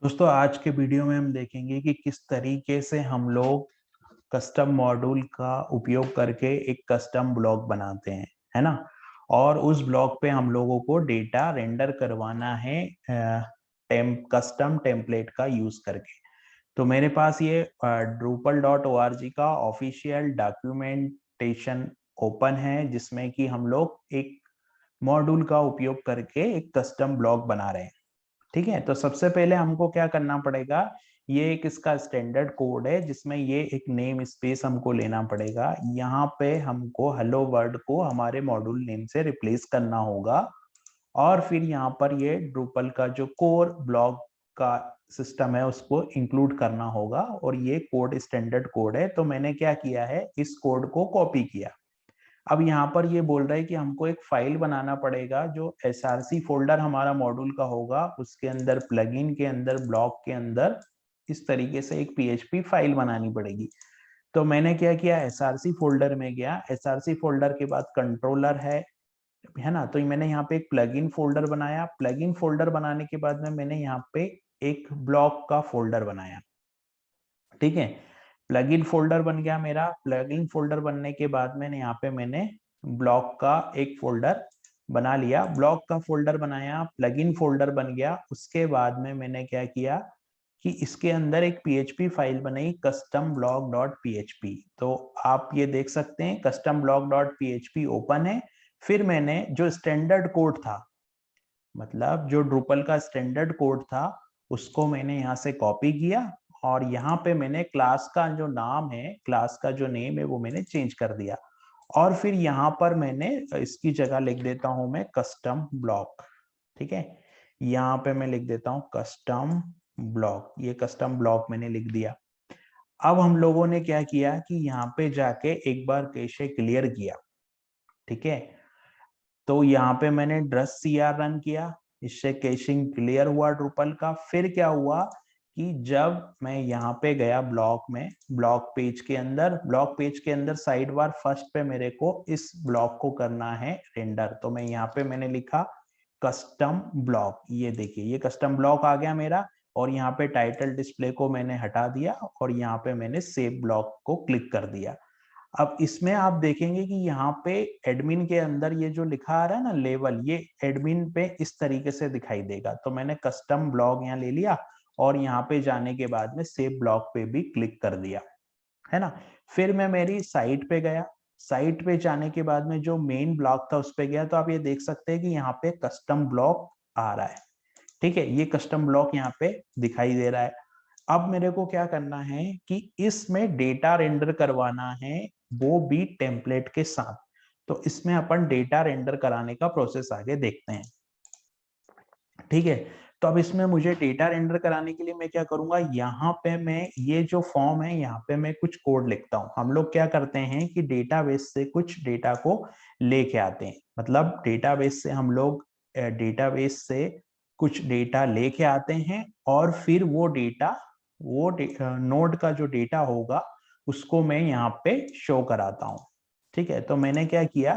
दोस्तों आज के वीडियो में हम देखेंगे कि किस तरीके से हम लोग कस्टम मॉड्यूल का उपयोग करके एक कस्टम ब्लॉक बनाते हैं, है ना। और उस ब्लॉक पे हम लोगों को डेटा रेंडर करवाना है कस्टम टेम्पलेट का यूज करके। तो मेरे पास ये drupal.org का ऑफिशियल डॉक्यूमेंटेशन ओपन है, जिसमें कि हम लोग एक मॉड्यूल का उपयोग करके एक कस्टम ब्लॉक बना रहे हैं। ठीक है, तो सबसे पहले हमको क्या करना पड़ेगा, ये एक इसका स्टैंडर्ड कोड है जिसमें ये एक नेम स्पेस हमको लेना पड़ेगा। यहाँ पे हमको हेलो वर्ल्ड को हमारे मॉड्यूल नेम से रिप्लेस करना होगा और फिर यहाँ पर ये ड्रूपल का जो कोर ब्लॉक का सिस्टम है उसको इंक्लूड करना होगा। और ये कोड स्टैंडर्ड कोड है, तो मैंने क्या किया है, इस कोड को कॉपी किया। अब यहाँ पर ये बोल रहा है कि हमको एक फाइल बनाना पड़ेगा जो एसआरसी फोल्डर हमारा मॉड्यूल का होगा, उसके अंदर प्लगइन के अंदर ब्लॉक के अंदर इस तरीके से एक पीएचपी फाइल बनानी पड़ेगी। तो मैंने क्या किया, एसआरसी फोल्डर में गया। एसआरसी फोल्डर के बाद कंट्रोलर है ना, तो मैंने यहाँ पे एक प्लगइन फोल्डर बनाया। प्लगइन फोल्डर बनाने के बाद में मैंने यहाँ पे एक ब्लॉक का फोल्डर बनाया। ठीक है, प्लगइन फोल्डर बन गया मेरा। प्लगइन फोल्डर बनने के बाद मैंने यहाँ पे मैंने ब्लॉक का एक फोल्डर बना लिया। ब्लॉक का फोल्डर बनाया, प्लगइन फोल्डर बन गया। उसके बाद में मैंने क्या किया कि इसके अंदर एक पीएचपी फाइल बनाई, कस्टम ब्लॉक डॉट पीएचपी। तो आप ये देख सकते हैं custom block dot PHP open है। फिर मैंने जो स्टैंडर्ड कोड था, मतलब जो ड्रूपल का स्टैंडर्ड कोड था, उसको मैंने यहाँ से कॉपी किया और यहाँ पे मैंने क्लास का जो नाम है, क्लास का जो नेम है वो मैंने चेंज कर दिया। और फिर यहाँ पर मैंने इसकी जगह लिख देता हूं मैं कस्टम ब्लॉक। ठीक है, यहाँ पे मैं लिख देता हूँ कस्टम ब्लॉक। ये कस्टम ब्लॉक मैंने लिख दिया। अब हम लोगों ने क्या किया कि यहाँ पे जाके एक बार कैशे क्लियर किया। ठीक है, तो यहाँ पे मैंने ड्रस सीआर रन किया, इससे कैशिंग क्लियर हुआ ड्रूपल का। फिर क्या हुआ कि जब मैं यहाँ पे गया ब्लॉक में, ब्लॉक पेज के अंदर साइड बार फर्स्ट पे मेरे को इस ब्लॉक को करना है रेंडर। तो मैं यहाँ पे मैंने लिखा कस्टम ब्लॉक। ये देखिए, ये कस्टम ब्लॉक आ गया मेरा। और यहाँ पे टाइटल डिस्प्ले को मैंने हटा दिया और यहाँ पे मैंने सेव ब्लॉक को क्लिक कर दिया। अब इसमें आप देखेंगे कि यहाँ पे एडमिन के अंदर ये जो लिखा आ रहा है ना लेवल, ये एडमिन पे इस तरीके से दिखाई देगा। तो मैंने कस्टम ब्लॉक यहाँ ले लिया और यहाँ पे जाने के बाद में सेव ब्लॉक पे भी क्लिक कर दिया, है ना। फिर मैं मेरी साइट पे गया। साइट पे जाने के बाद में जो मेन ब्लॉक था उस पे गया, तो आप ये देख सकते हैं कि यहाँ पे कस्टम ब्लॉक आ रहा है। ठीक है, ये कस्टम ब्लॉक यहाँ पे दिखाई दे रहा है। अब मेरे को क्या करना है कि इसमें डेटा रेंडर करवाना है, वो भी टेम्पलेट के साथ। तो इसमें अपन डेटा रेंडर कराने का प्रोसेस आगे देखते हैं। ठीक है, तो अब इसमें मुझे डेटा रेंडर कराने के लिए मैं क्या करूंगा, यहाँ पे मैं ये जो फॉर्म है यहाँ पे मैं कुछ कोड लिखता हूँ। हम लोग क्या करते हैं कि डेटाबेस से कुछ डेटा को लेके आते हैं, मतलब डेटाबेस से हम लोग डेटाबेस से कुछ डेटा लेके आते हैं और फिर वो डेटा, वो नोड का जो डेटा होगा उसको मैं यहाँ पे शो कराता हूँ। ठीक है, तो मैंने क्या किया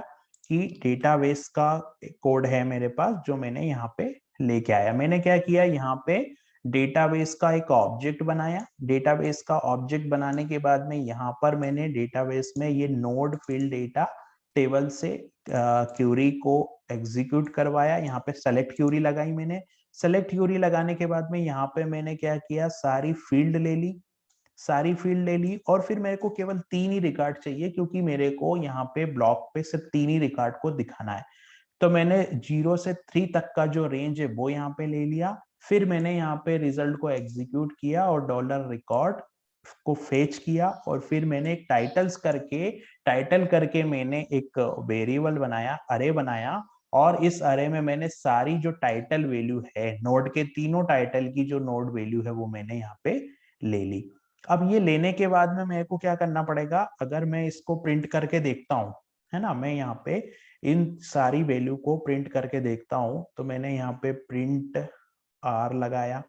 कि डेटाबेस का कोड है मेरे पास जो मैंने यहाँ पे लेके आया। मैंने क्या किया, यहाँ पे डेटाबेस का एक ऑब्जेक्ट बनाया। डेटाबेस का ऑब्जेक्ट बनाने के बाद में यहाँ पर मैंने डेटाबेस में ये नोड फील्ड डेटा टेबल से क्यूरी को एग्जीक्यूट करवाया। यहाँ पे सेलेक्ट क्यूरी लगाई मैंने। सेलेक्ट क्यूरी लगाने के बाद में यहाँ पे मैंने क्या किया, सारी फील्ड ले ली, सारी फील्ड ले ली। और फिर मेरे को केवल 3 ही रिकॉर्ड चाहिए, क्योंकि मेरे को यहाँ पे ब्लॉक पे सिर्फ 3 ही रिकॉर्ड को दिखाना है। तो मैंने 0 से 3 तक का जो रेंज है वो यहाँ पे ले लिया। फिर मैंने यहाँ पे रिजल्ट को एग्जीक्यूट किया और डॉलर रिकॉर्ड को फेच किया। और फिर मैंने एक टाइटल करके मैंने एक वेरिएबल बनाया, अरे बनाया। और इस अरे में मैंने सारी जो टाइटल वैल्यू है नोड के, तीनों टाइटल की जो नोड वैल्यू है वो मैंने यहाँ पे ले ली। अब ये लेने के बाद में मेरे को क्या करना पड़ेगा, अगर मैं इसको प्रिंट करके देखता हूँ, है ना, मैं यहाँ पे इन सारी वैल्यू को प्रिंट करके देखता हूं। तो मैंने यहाँ पे प्रिंट आर लगाया,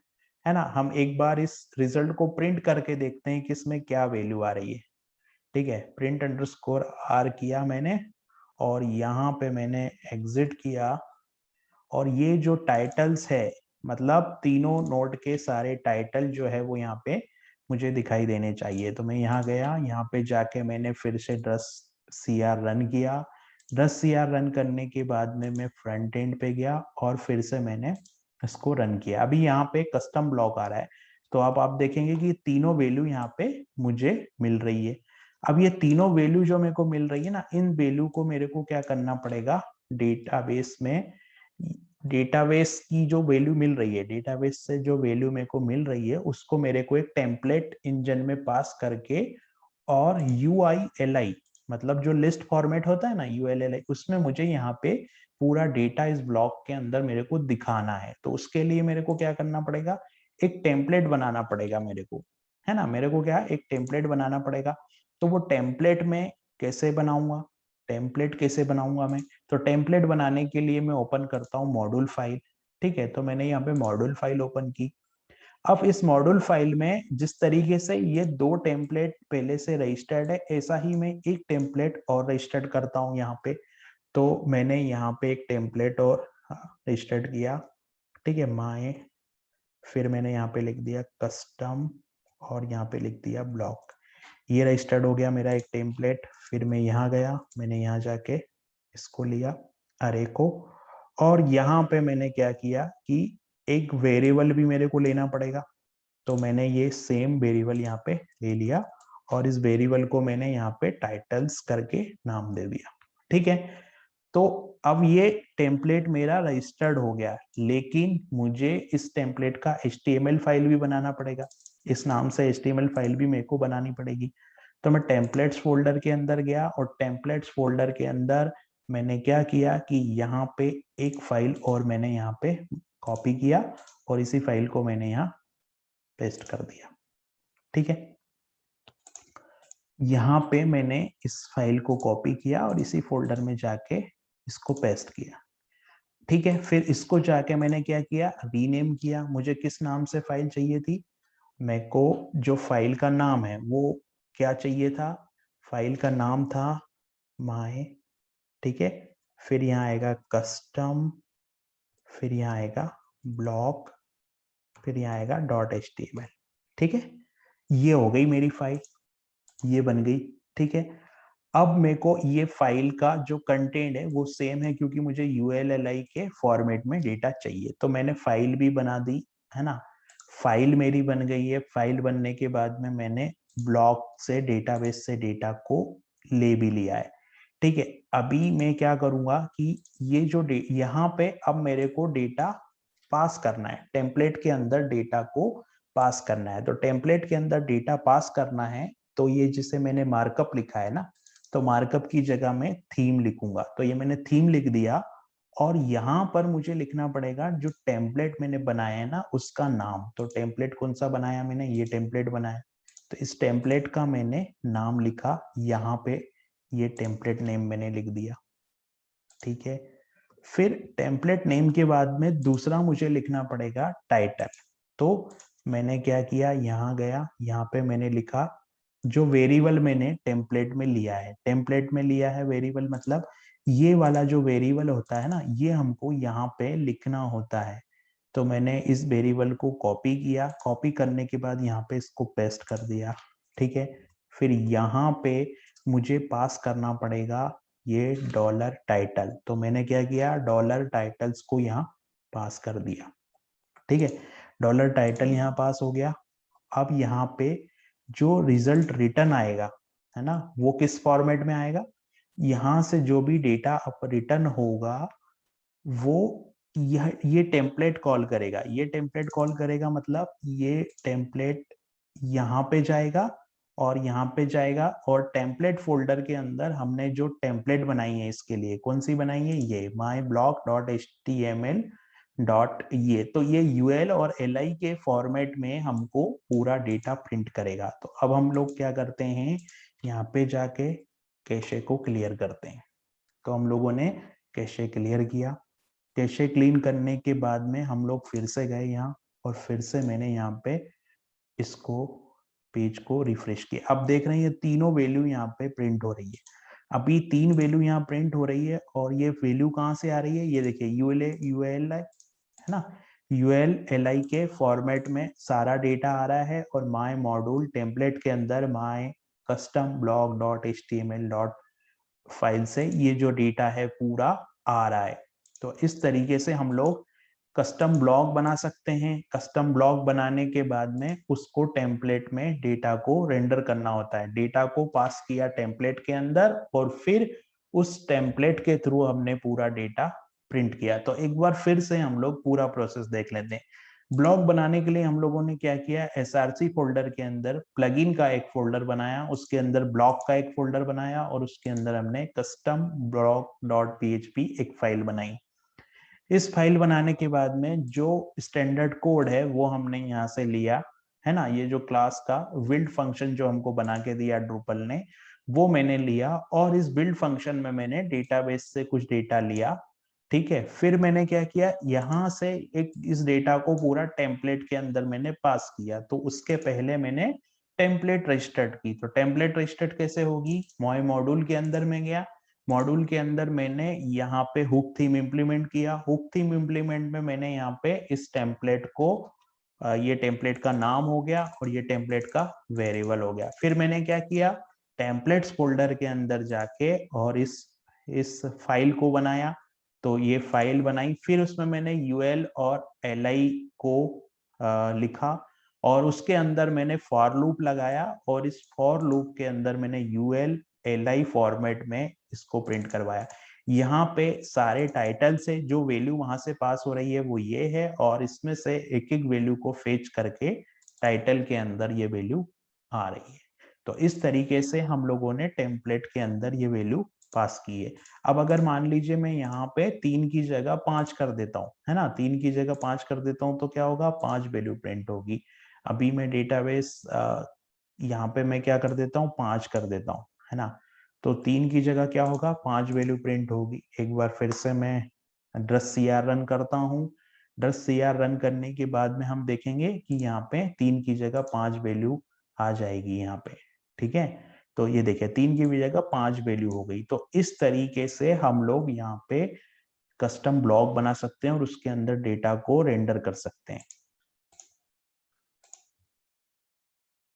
है ना। हम एक बार इस रिजल्ट को प्रिंट करके देखते हैं कि इसमें क्या वैल्यू आ रही है। ठीक है, प्रिंट अंडरस्कोर आर किया मैंने और यहाँ पे मैंने एग्जिट किया। और ये जो टाइटल्स है मतलब तीनों नोड के सारे टाइटल जो है वो यहाँ पे मुझे दिखाई देने चाहिए। तो मैं यहाँ गया, यहाँ पे जाके मैंने फिर से 10 CR रन किया। 10 CR रन करने के बाद में मैं फ्रंट एंड पे गया और फिर से मैंने इसको रन किया। अभी यहाँ पे कस्टम ब्लॉक आ रहा है, तो अब आप देखेंगे कि तीनों वैल्यू यहाँ पे मुझे मिल रही है। अब ये तीनों वैल्यू जो मेरे को मिल रही है ना, इन वैल्यू को मेरे को क्या करना पड़ेगा, डेटाबेस में, डेटाबेस की जो वैल्यू मिल रही है, डेटाबेस से जो वैल्यू मेरे को मिल रही है उसको मेरे को एक टेम्पलेट इंजन में पास करके और UILI मतलब जो लिस्ट फॉर्मेट होता है ना, ULLI, उसमें मुझे यहाँ पे पूरा डेटा इस ब्लॉक के अंदर मेरे को दिखाना है। तो उसके लिए मेरे को क्या करना पड़ेगा, एक टेम्पलेट बनाना पड़ेगा मेरे को, है ना। मेरे को क्या, एक टेम्पलेट बनाना पड़ेगा। तो वो टेम्पलेट में कैसे बनाऊंगा, टेम्पलेट कैसे बनाऊंगा मैं, तो टेम्पलेट बनाने के लिए मैं ओपन करता हूँ मॉड्यूल फाइल। ठीक है, तो मैंने यहाँ पे मॉड्यूल फाइल ओपन की। अब इस मॉड्यूल फाइल में जिस तरीके से ये 2 टेम्पलेट पहले से रजिस्टर्ड है, ऐसा ही मैं एक टेम्पलेट और रजिस्टर्ड करता हूँ यहाँ पे। तो मैंने यहाँ पे एक टेम्पलेट और रजिस्टर्ड किया। ठीक है, माय, फिर मैंने यहाँ पे लिख दिया कस्टम और यहाँ पे लिख दिया ब्लॉक। ये रजिस्टर्ड हो गया मेरा एक टेम्पलेट। फिर मैं यहाँ गया, मैंने यहाँ जाके इसको लिया अरे को, और यहाँ पे मैंने क्या किया कि एक वेरिएबल भी मेरे को लेना पड़ेगा। तो मैंने ये सेम वेरिएबल यहाँ पे ले लिया और इस वेरिएबल को मैंने यहाँ पे टाइटल्स करके नाम दे दिया। ठीक है, तो अब ये टेम्पलेट मेरा रजिस्टर्ड हो गया, लेकिन मुझे इस टेम्पलेट का HTML फाइल भी बनाना पड़ेगा। इस नाम से HTML फाइल भी मेरे को बनानी पड़ेगी। तो मैं टेम्पलेट्स फोल्डर के अंदर गया और टेम्पलेट्स फोल्डर के अंदर मैंने क्या किया कि यहाँ पे एक फाइल और मैंने यहाँ पे कॉपी किया और इसी फाइल को मैंने यहाँ पेस्ट कर दिया। ठीक है, यहाँ पे मैंने इस फाइल को कॉपी किया और इसी फोल्डर में जाके इसको पेस्ट किया। ठीक है, फिर इसको जाके मैंने क्या किया, रीनेम किया। मुझे किस नाम से फाइल चाहिए थी, मेरे को जो फाइल का नाम है वो क्या चाहिए था, फाइल का नाम था माय। ठीक है, फिर यहाँ आएगा कस्टम, फिर यहाँ आएगा ब्लॉक, फिर यहाँ आएगा .html। ठीक है, ये हो गई मेरी फाइल, ये बन गई। ठीक है, अब मेरे को ये फाइल का जो कंटेंट है वो सेम है, क्योंकि मुझे ULLI के फॉर्मेट में डेटा चाहिए। तो मैंने फाइल भी बना दी, है ना। फाइल मेरी बन गई है। फाइल बनने के बाद में मैंने ब्लॉक से, डेटाबेस से डेटा को ले भी लिया है। ठीक है, अभी मैं क्या करूंगा कि ये जो यहाँ पे अब मेरे को डेटा पास करना है, टेम्पलेट के अंदर डेटा को पास करना है। तो टेम्पलेट के अंदर डेटा पास करना है, तो ये जिसे मैंने मार्कअप लिखा है ना, तो मार्कअप की जगह में थीम लिखूंगा। तो ये मैंने थीम लिख दिया और यहाँ पर मुझे लिखना पड़ेगा जो टेम्पलेट मैंने बनाया है ना उसका नाम। तो टेम्पलेट कौन सा बनाया मैंने, ये टेम्पलेट बनाया। तो इस टेम्पलेट का मैंने नाम लिखा यहाँ पे, ये टेम्पलेट नेम मैंने लिख दिया। ठीक है, फिर टेम्पलेट नेम के बाद में दूसरा मुझे लिखना पड़ेगा टाइटल। तो मैंने क्या किया, यहाँ गया, यहाँ पे मैंने लिखा जो वेरिएबल मैंने टेम्पलेट में लिया है। टेम्पलेट में लिया है वेरिएबल मतलब ये वाला जो वेरिएबल होता है ना, ये हमको यहाँ पे लिखना होता है। तो मैंने इस वेरिएबल को कॉपी किया, कॉपी करने के बाद यहाँ पे इसको पेस्ट कर दिया। ठीक है, फिर यहाँ पे मुझे पास करना पड़ेगा ये $टाइटल। तो मैंने क्या किया, $टाइटल्स को यहाँ पास कर दिया। ठीक है, $टाइटल यहाँ पास हो गया। अब यहाँ पे जो रिजल्ट रिटर्न आएगा, है ना, वो किस फॉर्मेट में आएगा, यहाँ से जो भी डेटा अब रिटर्न होगा वो ये टेम्पलेट कॉल करेगा। ये टेम्पलेट कॉल करेगा मतलब ये टेम्पलेट यहाँ पे जाएगा और यहाँ पे जाएगा, और टेम्पलेट फोल्डर के अंदर हमने जो टेम्पलेट बनाई है इसके लिए, कौन सी बनाई है, ये myblock.html डॉट, ये तो ये UL और LI के फॉर्मेट में हमको पूरा डेटा प्रिंट करेगा। तो अब हम लोग क्या करते हैं, यहाँ पे जाके कैशे को क्लियर करते हैं। तो हम लोगों ने कैशे क्लियर किया। कैशे क्लीन करने के बाद में हम लोग फिर से गए यहाँ और फिर से मैंने यहाँ पे इसको, पेज को रिफ्रेश किया। अब देख रहे हैं ये तीनों वैल्यू यहाँ पे प्रिंट हो रही है। अभी 3 वैल्यू यहाँ प्रिंट हो रही है और ये वैल्यू कहाँ से आ रही है, ये देखिए ULI है ना, UL li के फॉर्मेट में सारा डेटा आ रहा है और माय मॉड्यूल टेम्पलेट के अंदर my custom blog dot HTML dot file से ये जो डेटा है पूरा आ रहा है। तो इस तरीके से हम लोग कस्टम ब्लॉग बना सकते हैं। कस्टम ब्लॉग बनाने के बाद में उसको टेम्पलेट में डेटा को रेंडर करना होता है। डेटा को पास किया टेम्पलेट के अंदर और फिर उस टेम्पलेट के थ्रू हमने पूरा डेटा प्रिंट किया। तो एक बार फिर से हम लोग पूरा प्रोसेस देख लेते हैं। ब्लॉग बनाने के लिए हम लोगों ने क्या किया, SRC फोल्डर के अंदर प्लगइन का एक फोल्डर बनाया, उसके अंदर ब्लॉग का एक फोल्डर बनाया और उसके अंदर हमने कस्टम ब्लॉग डॉट PHP एक फाइल बनाई। इस फाइल बनाने के बाद में जो स्टैंडर्ड कोड है वो हमने यहाँ से लिया है ना, ये जो क्लास का बिल्ड फंक्शन जो हमको बना के दिया ड्रूपल ने, वो मैंने लिया और इस बिल्ड फंक्शन में मैंने डेटाबेस से कुछ डेटा लिया। ठीक है, फिर मैंने क्या किया, यहाँ से एक इस डेटा को पूरा टेम्पलेट के अंदर मैंने पास किया। तो उसके पहले मैंने टेम्पलेट रजिस्टर्ड की। तो टेम्पलेट रजिस्टर्ड कैसे होगी, माय मॉड्यूल के अंदर में गया, मॉड्यूल के अंदर मैंने यहाँ पे हुक थीम इंप्लीमेंट किया। हुक थीम इंप्लीमेंट में मैंने यहाँ पे इस टेम्पलेट को ये टेम्पलेट का नाम हो गया और ये टेम्पलेट का वेरिएबल हो गया। फिर मैंने क्या किया, टेम्पलेट्स फोल्डर के अंदर जाके और इस फाइल को बनाया। तो ये फाइल बनाई, फिर उसमें मैंने UL और LI को लिखा और उसके अंदर मैंने फॉर लूप लगाया और इस फॉर लूप के अंदर मैंने UL LI फॉर्मेट में इसको प्रिंट करवाया। यहाँ पे सारे टाइटल से जो वैल्यू वहां से पास हो रही है वो ये है और इसमें से एक एक वैल्यू को फेच करके टाइटल के अंदर ये वैल्यू आ रही है। तो इस तरीके से हम लोगों ने टेम्पलेट के अंदर ये वैल्यू पास की है। अब अगर मान लीजिए मैं यहाँ पे 3 की जगह 5 कर देता हूँ, है ना, 3 की जगह 5 कर देता हूँ तो क्या होगा, 5 वैल्यू प्रिंट होगी। अभी मैं डेटाबेस यहाँ पे मैं क्या कर देता हूँ, 5 कर देता हूँ, है ना। तो 3 की जगह क्या होगा, 5 वैल्यू प्रिंट होगी। एक बार फिर से मैं ड्रस.cr रन करता हूँ। ड्रस.cr रन करने के बाद में हम देखेंगे कि यहाँ पे 3 की जगह 5 वैल्यू आ जाएगी यहाँ पे। ठीक है, तो ये देखिए 3 की भी जगह 5 वैल्यू हो गई। तो इस तरीके से हम लोग यहाँ पे कस्टम ब्लॉग बना सकते हैं और उसके अंदर डेटा को रेंडर कर सकते हैं।